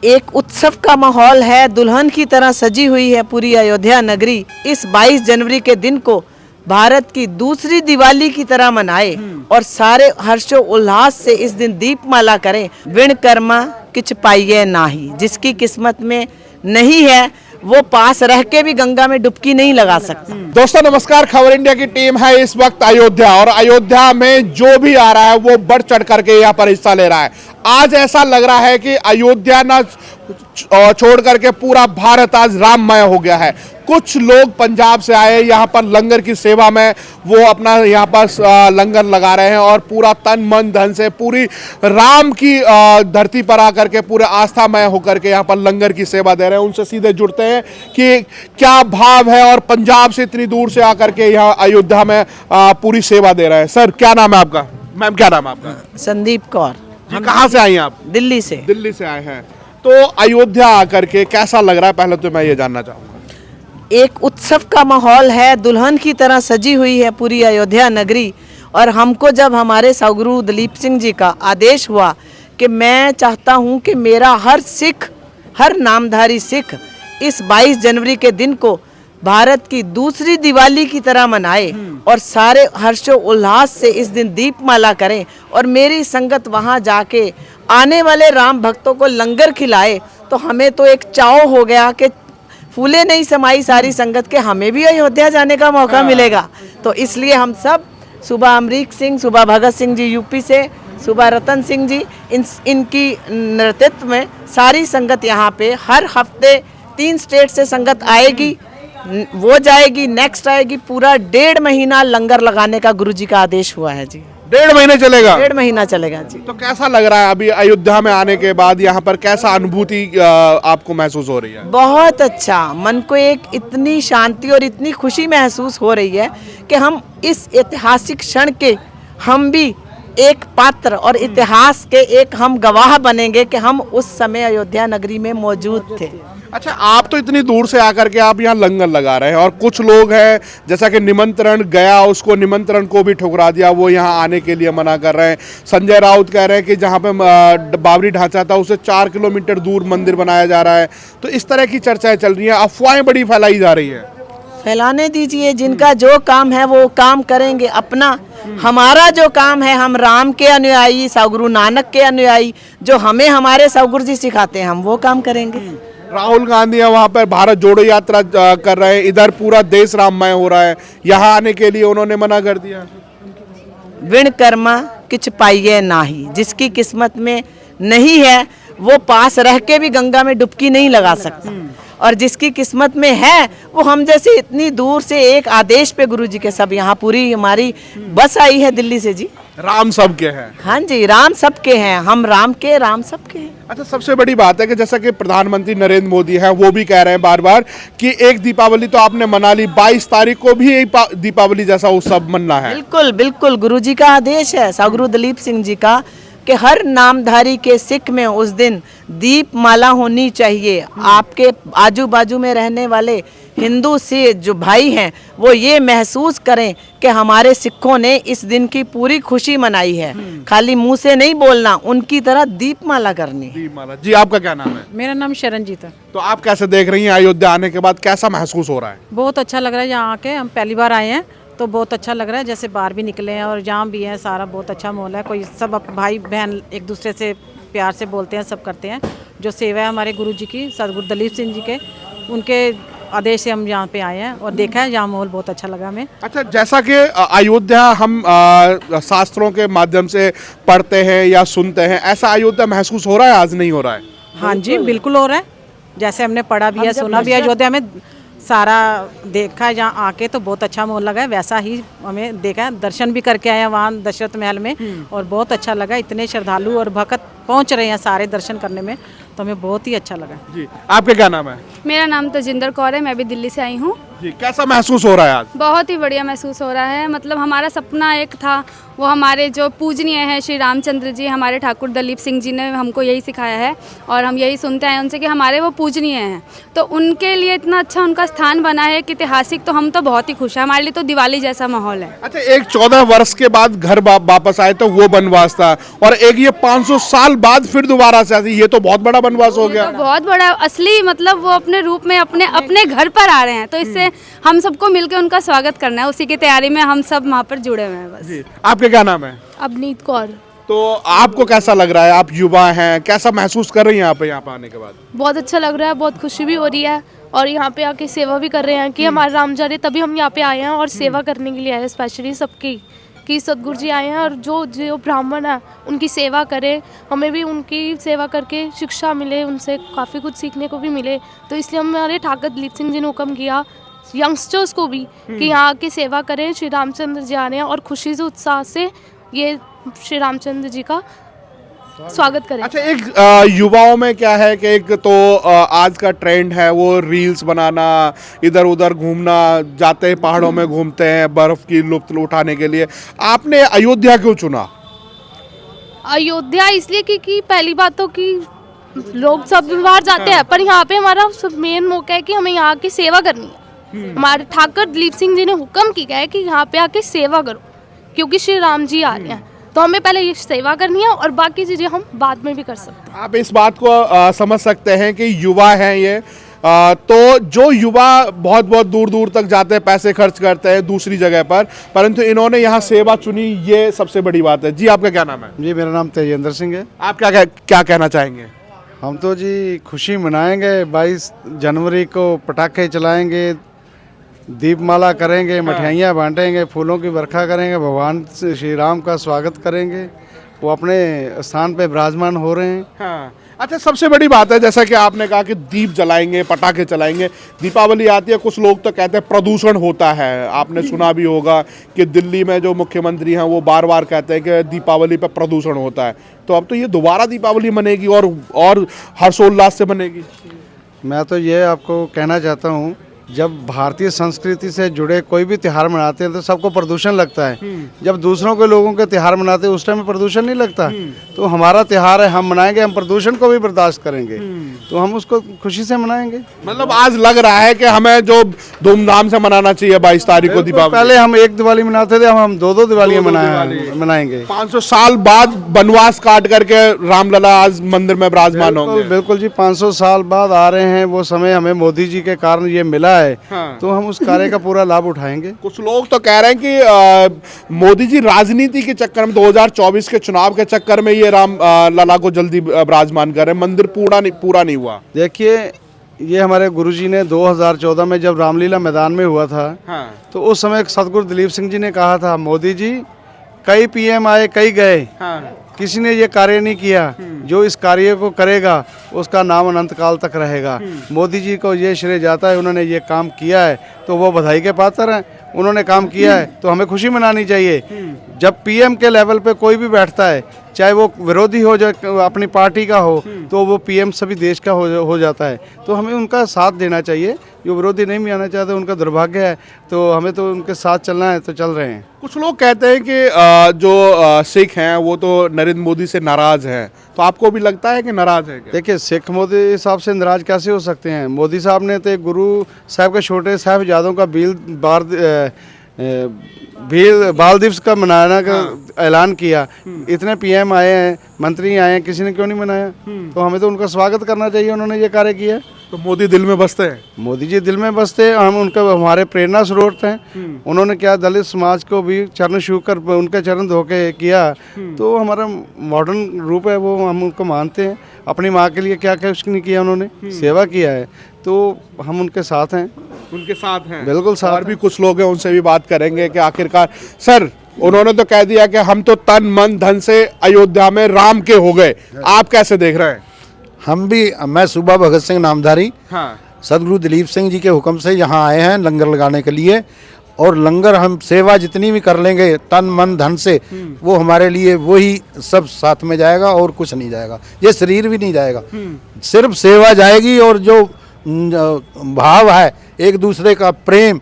एक उत्सव का माहौल है, दुल्हन की तरह सजी हुई है पूरी अयोध्या नगरी। इस 22 जनवरी के दिन को भारत की दूसरी दिवाली की तरह मनाए और सारे हर्षो उल्लास से इस दिन दीपमाला करें। विण कर्मा किछ पाइये नाही, जिसकी किस्मत में नहीं है वो पास रह के भी गंगा में डुबकी नहीं लगा सकता। दोस्तों नमस्कार, खबर इंडिया की टीम है इस वक्त अयोध्या, और अयोध्या में जो भी आ रहा है वो बढ़ चढ़ करके यहाँ पर हिस्सा ले रहा है। आज ऐसा लग रहा है कि अयोध्या ना छोड़ करके पूरा भारत आज राममय हो गया है। कुछ लोग पंजाब से आए यहाँ पर लंगर की सेवा में, वो अपना यहाँ पर लंगर लगा रहे हैं और पूरा तन मन धन से पूरी राम की धरती पर आकर के पूरे आस्थामय होकर के यहाँ पर लंगर की सेवा दे रहे हैं। उनसे सीधे जुड़ते हैं कि क्या भाव है और पंजाब से इतनी दूर से आकर के यहाँ अयोध्या में पूरी सेवा दे रहे हैं। सर क्या नाम है आपका? मैम क्या नाम है आपका? संदीप कौर। जी, कहाँ से आई हैं आप? दिल्ली से। दिल्ली से आए हैं, तो अयोध्या आकर के कैसा लग रहा है, पहले तो मैं ये जानना चाहूँगा। एक उत्सव का माहौल है, दुल्हन की तरह सजी हुई है पूरी अयोध्या नगरी। और हमको जब हमारे सदगुरु दलीप सिंह जी का आदेश हुआ कि मैं चाहता हूं कि मेरा हर सिख, हर नामधारी सिख इस 22 जनवरी के दिन को भारत की दूसरी दिवाली की तरह मनाए और सारे हर्षो उल्लास से इस दिन दीपमाला करें और मेरी संगत वहां जाके आने वाले राम भक्तों को लंगर खिलाए, तो हमें तो एक चाव हो गया कि फूले नहीं समाई सारी संगत के हमें भी अयोध्या जाने का मौका मिलेगा। तो इसलिए हम सब, सुबह अमरीक सिंह, सुबह भगत सिंह जी यूपी से, सुबह रतन सिंह जी, इनकी नेतृत्व में सारी संगत यहाँ पे हर हफ्ते 3 स्टेट से संगत आएगी, वो जाएगी, नेक्स्ट आएगी। पूरा 1.5 महीना लंगर लगाने का गुरुजी का आदेश हुआ है जी। 1.5 महीने चलेगा? 1.5 महीना चलेगा जी। तो कैसा लग रहा है अभी अयोध्या में आने के बाद, यहाँ पर कैसा अनुभूति आपको महसूस हो रही है? बहुत अच्छा, मन को एक इतनी शांति और इतनी खुशी महसूस हो रही है कि हम इस ऐतिहासिक क्षण के हम भी एक पात्र और इतिहास के एक हम गवाह बनेंगे कि हम उस समय अयोध्या नगरी में मौजूद थे। अच्छा, आप तो इतनी दूर से आकर के आप यहाँ लंगर लगा रहे हैं, और कुछ लोग हैं जैसा कि निमंत्रण गया, उसको निमंत्रण को भी ठुकरा दिया, वो यहाँ आने के लिए मना कर रहे हैं। संजय राउत कह रहे हैं कि जहाँ पे बाबरी ढांचा था उससे 4 किलोमीटर दूर मंदिर बनाया जा रहा है। तो इस तरह की चर्चाएं चल रही हैं, अफवाहें बड़ी फैलाई जा रही है। फैलाने दीजिए, जिनका जो काम है वो काम करेंगे अपना। हमारा जो काम है, हम राम के अनुयायी, सदगुरु नानक के अनुयायी, जो हमें हमारे सदगुरु जी सिखाते हैं, हम वो काम करेंगे। राहुल गांधी है वहाँ पर भारत जोड़ो यात्रा कर रहे हैं, इधर पूरा देश राममय हो रहा है, यहाँ आने के लिए उन्होंने मना कर दिया। विण कर्मा किछ पाइये नाही, जिसकी किस्मत में नहीं है वो पास रह के भी गंगा में डुबकी नहीं लगा सकता। और जिसकी किस्मत में है वो हम जैसे इतनी दूर से एक आदेश पे गुरुजी के सब यहाँ पूरी हमारी बस आई है दिल्ली से जी। राम सबके हैं। हाँ जी, राम सबके हैं, हम राम के, राम सबके हैं। अच्छा, सबसे बड़ी बात है कि जैसा कि प्रधानमंत्री नरेंद्र मोदी हैं, वो भी कह रहे हैं बार बार कि एक दीपावली तो आपने मना ली, 22 तारीख को भी एक दीपावली जैसा उत्सव मनना है। बिल्कुल बिल्कुल, गुरुजी का आदेश है, सदगुरु दलीप सिंह जी का, कि हर नामधारी के सिख में उस दिन दीप माला होनी चाहिए। आपके आजू बाजू में रहने वाले हिंदू से जो भाई हैं वो ये महसूस करें कि हमारे सिखों ने इस दिन की पूरी खुशी मनाई है। खाली मुंह से नहीं बोलना, उनकी तरह दीप माला करनी। दीपमाला जी, आपका क्या नाम है? मेरा नाम शरणजीत है। तो आप कैसे देख रही हैं अयोध्या आने के बाद, कैसा महसूस हो रहा है? बहुत अच्छा लग रहा है यहाँ आके, हम पहली बार आए हैं तो बहुत अच्छा लग रहा है, जैसे बाहर भी निकले हैं और जहाँ भी हैं सारा बहुत अच्छा माहौल है। कोई सब भाई बहन एक दूसरे से प्यार से बोलते हैं, सब करते हैं। जो सेवा है हमारे गुरु जी की, सदगुरु दलीप सिंह जी के, उनके आदेश से हम यहाँ पे आए हैं और देखा है, यहाँ माहौल बहुत अच्छा लगा हमें। अच्छा, जैसा कि अयोध्या हम शास्त्रों के माध्यम से पढ़ते हैं या सुनते हैं, ऐसा अयोध्या महसूस हो रहा है आज? नहीं हो रहा है? हाँ जी, बिल्कुल हो रहा है। जैसे हमने पढ़ा भी है, सुना भी है, अयोध्या में सारा देखा है, जहाँ आके तो बहुत अच्छा माहौल लगा है। वैसा ही हमें देखा है, दर्शन भी करके आए हैं वहाँ दशरथ महल में, और बहुत अच्छा लगा। इतने श्रद्धालु और भक्त पहुँच रहे हैं सारे दर्शन करने में, तो हमें बहुत ही अच्छा लगा। जी, आपका क्या नाम है? मेरा नाम तजिंदर कौर है, मैं भी दिल्ली से आई हूँ। जी, कैसा महसूस हो रहा है आज? बहुत ही बढ़िया महसूस हो रहा है। मतलब हमारा सपना एक था, वो हमारे जो पूजनीय हैं श्री रामचंद्र जी, हमारे ठाकुर दलीप सिंह जी ने हमको यही सिखाया है और हम यही सुनते हैं उनसे कि हमारे वो पूजनीय हैं। तो उनके लिए इतना अच्छा उनका स्थान बना है कि ऐतिहासिक, तो हम तो बहुत ही खुश हैं। हमारे लिए तो दिवाली जैसा माहौल है। अच्छा, एक 14 वर्ष के बाद घर वापस आए तो वो बनवास था, और एक ये 500 साल बाद फिर दोबारा से आती, ये तो बहुत बड़ा बनवास हो गया। तो बहुत बड़ा असली, मतलब वो अपने रूप में अपने घर पर आ रहे हैं, तो इससे हम सबको मिलकर उनका स्वागत करना है। उसी की तैयारी में हम सब वहाँ पर जुड़े हुए हैं बस। जी, आपके क्या नाम है? अवनीत कौर। तो आपको कैसा लग रहा है? आप युवा हैं, कैसा महसूस कर रही हैं आप यहाँ पे आने के बाद? बहुत अच्छा लग रहा है, बहुत खुशी भी हो रही है और यहाँ पे आके सेवा भी कर रहे हैं कि हमारे राम जा रहे, तभी हम यहाँ पे आए हैं और सेवा करने के लिए आए हैं स्पेशली सबकी, कि सदगुरु जी आए हैं और जो जो ब्राह्मण है उनकी सेवा करें, हमें भी उनकी सेवा करके शिक्षा मिले, उनसे काफ़ी कुछ सीखने को भी मिले। तो इसलिए हमारे ठाकुर दलीप सिंह जी ने हुक्म किया यंगस्टर्स को भी कि यहाँ आके सेवा करें। श्री रामचंद्र जी आ रहे हैं और खुशी से उत्साह से ये श्री रामचंद्र जी का स्वागत करें। अच्छा, एक युवाओं में क्या है कि एक तो आज का ट्रेंड है वो रील्स बनाना, इधर उधर घूमना, जाते हैं पहाड़ों में घूमते हैं बर्फ की लुत्फ उठाने के लिए। आपने अयोध्या क्यों चुना? अयोध्या इसलिए क्योंकि पहली बात तो कि लोग सब बाहर जाते हैं, पर यहाँ पे हमारा मेन मौका है कि हमें यहाँ की सेवा करनी है। हमारे ठाकुर दलीप सिंह जी ने हुक्म किया है कि यहाँ पे आके सेवा करो, क्योंकि श्री राम जी आ रहे हैं, तो हमें पहले ये सेवा करनी है और बाकी चीज़ें हम बाद में भी कर सकते हैं। आप इस बात को समझ सकते हैं कि युवा हैं ये, तो जो युवा बहुत बहुत दूर दूर तक जाते हैं, पैसे खर्च करते हैं दूसरी जगह पर, परंतु इन्होंने यहाँ सेवा चुनी, ये सबसे बड़ी बात है। जी, आपका क्या नाम है? जी, मेरा नाम तेजेंद्र सिंह है। आप क्या कहना चाहेंगे? हम तो जी खुशी मनाएंगे, 22 जनवरी को पटाखे चलाएंगे, दीपमाला करेंगे, मिठाइयाँ बांटेंगे, फूलों की बरखा करेंगे, भगवान श्री राम का स्वागत करेंगे। वो अपने स्थान पे विराजमान हो रहे हैं। हाँ, अच्छा, सबसे बड़ी बात है जैसा कि आपने कहा कि दीप जलाएंगे, पटाखे चलाएंगे, दीपावली आती है, कुछ लोग तो कहते हैं प्रदूषण होता है। आपने सुना भी होगा कि दिल्ली में जो मुख्यमंत्री हैं वो बार बार कहते हैं कि दीपावली पर प्रदूषण होता है। तो अब तो ये दोबारा दीपावली मनेगी और हर्षोल्लास से मनेगी। मैं तो ये आपको कहना चाहता हूँ, जब भारतीय संस्कृति से जुड़े कोई भी त्योहार मनाते हैं तो सबको प्रदूषण लगता है। जब दूसरों के लोगों के त्योहार मनाते हैं उस टाइम में प्रदूषण नहीं लगता। तो हमारा त्योहार है, हम मनाएंगे, हम प्रदूषण को भी बर्दाश्त करेंगे, तो हम उसको खुशी से मनाएंगे। मतलब आज लग रहा है कि हमें जो धूमधाम से मनाना चाहिए 22 तारीख को दीपावली। पहले हम एक दिवाली मनाते थे, हम दो दिवालियाँ मनाएंगे। 500 साल बाद बनवास काट करके रामलला आज मंदिर में विराजमान होंगे। बिल्कुल जी, 500 साल बाद आ रहे हैं, वो समय हमें मोदी जी के कारण ये मिला है। हाँ। तो हम उस कार्य का पूरा लाभ उठाएंगे। कुछ लोग तो कह रहे हैं कि मोदी जी राजनीति के चक्कर में 2024 के चुनाव के चक्कर में ये राम लला को जल्दी विराजमान कर रहे हैं, मंदिर पूरा नहीं हुआ। देखिए, ये हमारे गुरुजी ने 2014 में जब रामलीला मैदान में हुआ था, हाँ। तो उस समय सदगुरु दलीप सिंह जी ने कहा था, मोदी जी कई पीएम आए, कई गए, हाँ। किसी ने ये कार्य नहीं किया, जो इस कार्य को करेगा उसका नाम अनंत काल तक रहेगा। मोदी जी को ये श्रेय जाता है, उन्होंने ये काम किया है, तो वो बधाई के पात्र हैं। उन्होंने काम किया है तो हमें खुशी मनानी चाहिए। जब पीएम के लेवल पे कोई भी बैठता है, चाहे वो विरोधी हो जाए, अपनी पार्टी का हो, तो वो पीएम सभी देश का हो जाता है। तो हमें उनका साथ देना चाहिए। जो विरोधी नहीं भी आना चाहते उनका दुर्भाग्य है, तो हमें तो उनके साथ चलना है, तो चल रहे हैं। कुछ लोग कहते हैं कि जो सिख हैं वो तो नरेंद्र मोदी से नाराज हैं, तो आपको भी लगता है कि नाराज है क्या? देखिए, सिख मोदी साहब से नाराज कैसे हो सकते हैं? मोदी साहब ने तो गुरु साहब के छोटे साहिबजादों का बाल दिवस का मनाना का ऐलान किया। इतने पीएम आए हैं, मंत्री आए हैं, किसी ने क्यों नहीं मनाया? तो हमें तो उनका स्वागत करना चाहिए, उन्होंने ये कार्य किया। तो मोदी दिल में बसते हैं। मोदी जी दिल में बसते हैं, हम उनका हमारे प्रेरणा स्रोत हैं। उन्होंने क्या दलित समाज को भी चरण छू कर उनके चरण धो के किया, तो हमारा मॉडर्न रूप है, वो हम उनको मानते हैं। अपनी माँ के लिए क्या क्या कुछ नहीं किया, उन्होंने सेवा किया है, तो हम उनके साथ हैं। उनके साथ हैं, बिल्कुल साथ। और भी कुछ लोग हैं, उनसे भी बात करेंगे कि आखिरकार सर, उन्होंने तो कह दिया कि हम तो तन मन धन से अयोध्या में राम के हो गए, आप कैसे देख रहे हैं? मैं सुबह भगत सिंह नामधारी, हाँ। सदगुरु दिलीप सिंह जी के हुक्म से यहाँ आए हैं लंगर लगाने के लिए। और लंगर हम सेवा जितनी भी कर लेंगे तन मन धन से, वो हमारे लिए वही सब साथ में जाएगा और कुछ नहीं जाएगा। ये शरीर भी नहीं जाएगा, सिर्फ सेवा जाएगी। और जो भाव है एक दूसरे का प्रेम,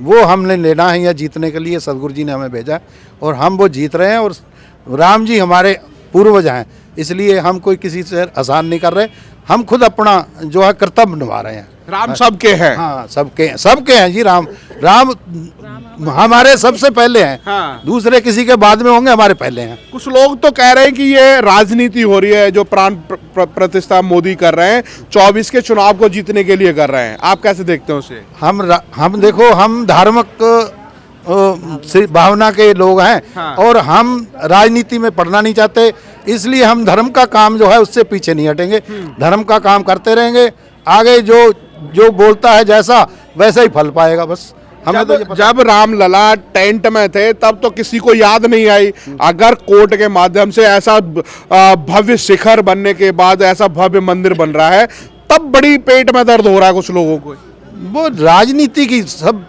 वो हमने लेना है या जीतने के लिए सदगुरु जी ने हमें भेजा है और हम वो जीत रहे हैं। और राम जी हमारे पूर्वज हैं, इसलिए हम कोई किसी से आसान नहीं कर रहे, हम खुद अपना जो है कर्तव्य निभा रहे हैं। राम सबके हैं। हाँ, सबके हैं जी। राम हमारे सबसे पहले हैं। हाँ। दूसरे किसी के बाद में होंगे, हमारे पहले हैं। कुछ लोग तो कह रहे हैं कि ये राजनीति हो रही है, जो प्राण प्रतिष्ठा मोदी कर रहे हैं 24 के चुनाव को जीतने के लिए कर रहे हैं, आप कैसे देखते हैं उसे? हम देखो, हम धार्मिक भावना के लोग हैं। हाँ। और हम राजनीति में पढ़ना नहीं चाहते, इसलिए हम धर्म का काम जो है उससे पीछे नहीं हटेंगे, धर्म का काम करते रहेंगे। आगे जो बोलता है जैसा वैसा ही फल पाएगा। बस हमें जब रामलला टेंट में थे तब तो किसी को याद नहीं आई। अगर कोर्ट के माध्यम से ऐसा भव्य शिखर बनने के बाद ऐसा भव्य मंदिर बन रहा है, तब बड़ी पेट में दर्द हो रहा है कुछ लोगों को। वो राजनीति की सब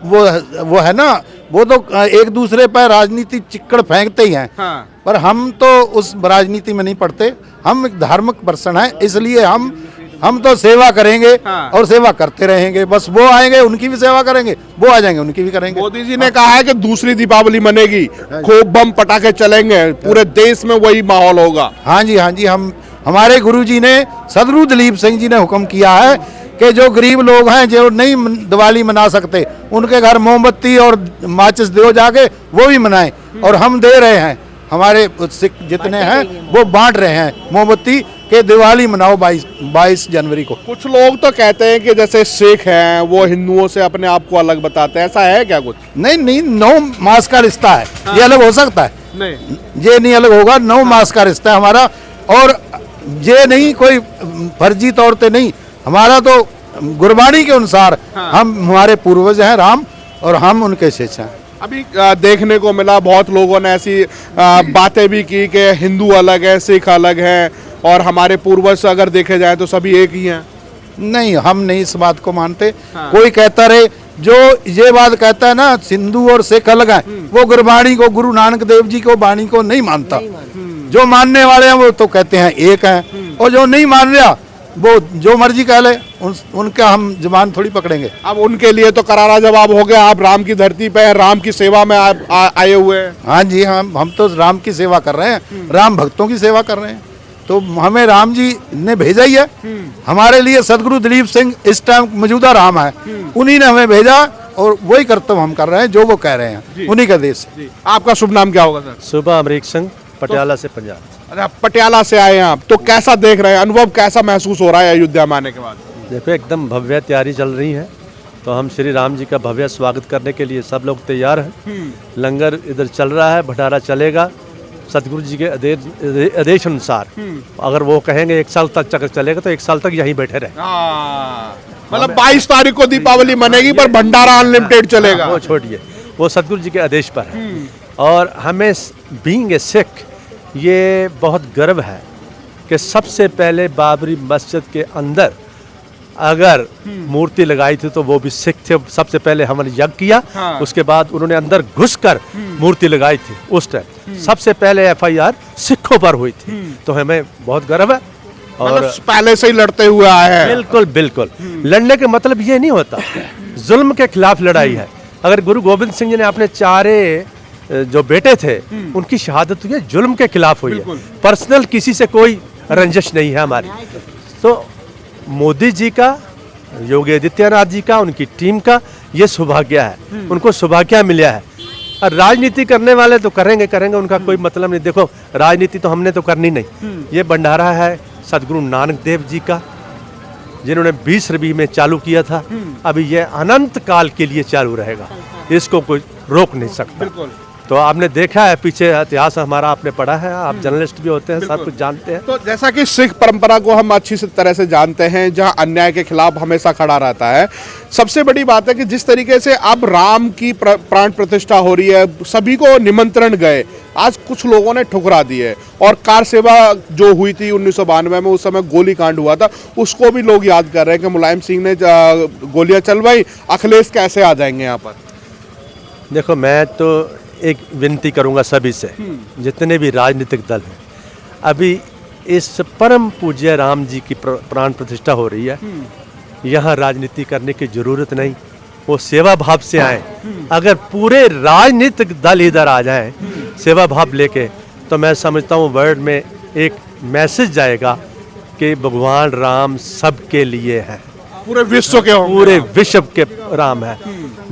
वो है ना, वो तो एक दूसरे पर राजनीति चिक्कड़ फेंकते ही हैं। हाँ। पर हम तो उस राजनीति में नहीं पड़ते, हम एक धार्मिक पर्सन हैं, इसलिए हम तो सेवा करेंगे। हाँ। और सेवा करते रहेंगे। बस वो आएंगे उनकी भी सेवा करेंगे, वो आ जाएंगे उनकी भी करेंगे। मोदी जी ने कहा है कि दूसरी दीपावली मनेगी, खूब बम पटाखे चलेंगे, पूरे देश में वही माहौल होगा। हाँ जी, हाँ जी। हमारे गुरु जी ने, सदगुरु दलीप सिंह जी ने हुक्म किया है कि जो गरीब लोग हैं, जो नहीं दिवाली मना सकते, उनके घर मोमबत्ती और माचिस दो जाके, वो भी मनाएं। और हम दे रहे हैं, हमारे सिख जितने हैं वो बांट रहे हैं मोमबत्ती के दिवाली मनाओ 22 जनवरी को। कुछ लोग तो कहते हैं कि जैसे सिख हैं वो हिंदुओं से अपने आप को अलग बताते हैं, ऐसा है क्या कुछ? नहीं, 9 मास का रिश्ता है। हाँ। ये अलग हो सकता है? नहीं, ये नहीं अलग होगा। 9 मास का रिश्ता है हमारा। और ये नहीं कोई फर्जी तौर पे नहीं, हमारा तो गुरबाणी के अनुसार हम, हमारे पूर्वज हैं राम, और हम उनके शिष्य हैं। अभी देखने को मिला बहुत लोगों ने ऐसी बातें भी की कि हिंदू अलग है, सिख अलग है, और हमारे पूर्वज अगर देखे जाए तो सभी एक ही हैं। नहीं, हम नहीं इस बात को मानते। हाँ। कोई कहता रहे, जो ये बात कहता है ना हिंदू और सिख अलग है, वो गुरबाणी को, गुरु नानक देव जी को बाणी को नहीं मानता। जो मानने वाले हैं वो तो कहते हैं एक हैं, और जो नहीं मान रहा वो जो मर्जी कह ले, उनका हम जुबान थोड़ी पकड़ेंगे। अब उनके लिए तो करारा जवाब हो गया, आप राम की धरती पे राम की सेवा में आए हुए हैं। हाँ जी, हम तो राम की सेवा कर रहे हैं, राम भक्तों की सेवा कर रहे हैं। तो हमें राम जी ने भेजा ही है। हमारे लिए सदगुरु दलीप सिंह इस टाइम मौजूदा राम है, उन्हीं ने हमें भेजा, और वही कर्तव्य हम कर रहे हैं जो वो कह रहे हैं, उन्हीं का देश। आपका शुभ नाम क्या होगा सर? सुबह अमरीक सिंह, पटियाला से पंजाब। अच्छा, पटियाला से आए हैं आप, तो कैसा देख रहे हैं, अनुभव कैसा महसूस हो रहा है अयोध्या में आने के बाद? देखो, एकदम भव्य तैयारी चल रही है, तो हम श्री राम जी का भव्य स्वागत करने के लिए सब लोग तैयार हैं। लंगर इधर चल रहा है, भंडारा चलेगा सतगुरु जी के आदेश अनुसार। अगर वो कहेंगे 1 साल तक अगर चलेगा तो 1 साल तक यहीं बैठे रहे। मतलब 22 तारीख को दीपावली मनेगी, पर भंडारा अनलिमिटेड चलेगा। वो छोड़िए, वो सतगुरु जी के आदेश पर है। और हमें बीइंग ए सिख ये बहुत गर्व है कि सबसे पहले बाबरी मस्जिद के अंदर अगर मूर्ति लगाई थी तो वो भी सिख थे। सबसे पहले हमने यज्ञ किया। हाँ। उसके बाद उन्होंने अंदर घुसकर मूर्ति लगाई थी। उस टाइम सबसे पहले FIR सिखों पर हुई थी। तो हमें बहुत गर्व है। और पहले से ही लड़ते हुए आए हैं। बिल्कुल बिल्कुल। लड़ने का मतलब ये नहीं होता, जुल्म के खिलाफ लड़ाई है। अगर गुरु गोविंद सिंह जी ने अपने 4 जो बेटे थे उनकी शहादत हुई है, जुल्म के खिलाफ हुई है। पर्सनल किसी से कोई रंजिश नहीं है हमारी। तो मोदी जी का, योगी आदित्यनाथ जी का, उनकी टीम का ये सौभाग्य है, उनको सौभाग्य मिला है। और राजनीति करने वाले तो करेंगे, उनका कोई मतलब नहीं। देखो, राजनीति तो हमने तो करनी नहीं। ये भंडारा है सदगुरु नानक देव जी का, जिन्होंने 20 रबी में चालू किया था। अभी ये अनंत काल के लिए चालू रहेगा, इसको कोई रोक नहीं सकता। तो आपने देखा है पीछे इतिहास हमारा, आपने पढ़ा है, आप जर्नलिस्ट भी होते हैं, सब कुछ जानते हैं। तो जैसा कि सिख परंपरा को हम अच्छी तरह से जानते हैं, जहां अन्याय के खिलाफ हमेशा खड़ा रहता है। सबसे बड़ी बात है कि जिस तरीके से अब राम की प्राण प्रतिष्ठा हो रही है, सभी को निमंत्रण गए, आज कुछ लोगों ने ठुकरा दी है। और कार सेवा जो हुई थी 1992 में, उस समय गोली कांड हुआ था, उसको भी लोग याद कर रहे हैं कि मुलायम सिंह ने गोलियां चलवाई, अखिलेश कैसे आ जाएंगे यहाँ पर? देखो, मैं तो एक विनती करूंगा सभी से, जितने भी राजनीतिक दल हैं, अभी इस परम पूज्य राम जी की प्राण प्रतिष्ठा हो रही है, यहाँ राजनीति करने की जरूरत नहीं। वो सेवा भाव से आए। अगर पूरे राजनीतिक दल इधर आ जाएं सेवा भाव लेके, तो मैं समझता हूँ वर्ल्ड में एक मैसेज जाएगा कि भगवान राम सबके लिए हैं, पूरे विश्व के होंगे। पूरे विश्व के राम है।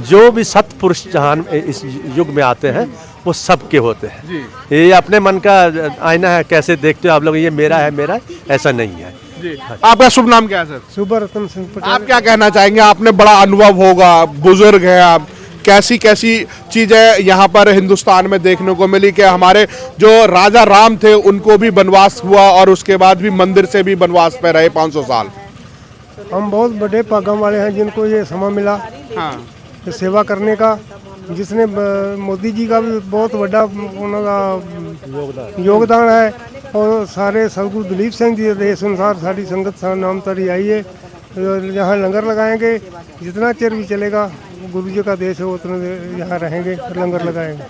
जो भी सत्पुरुष जहान इस युग में आते हैं वो सबके होते हैं। ये अपने मन का आईना है, कैसे देखते हो आप लोग, ये मेरा है मेरा है, ऐसा नहीं है। आपका शुभ नाम क्या है सर? सुब्रतन सिंह पटेल। आप क्या कहना चाहेंगे? आपने बड़ा अनुभव होगा, बुजुर्ग हैं आप, कैसी कैसी चीजें यहाँ पर हिंदुस्तान में देखने को मिली कि हमारे जो राजा राम थे उनको भी वनवास हुआ और उसके बाद भी मंदिर से भी वनवास पे रहे 500 साल। हम बहुत बड़े पागम वाले हैं जिनको ये समय मिला ये सेवा करने का, जिसने मोदी जी का भी बहुत बड़ा उनका योगदान है। और सारे सदगुरु दलीप सिंह जी देश अनुसार सारी संगत नाम तरी आई है। यहाँ लंगर लगाएंगे, जितना चिर भी चलेगा गुरु जी का देश है उतना यहाँ रहेंगे, लंगर लगाएंगे।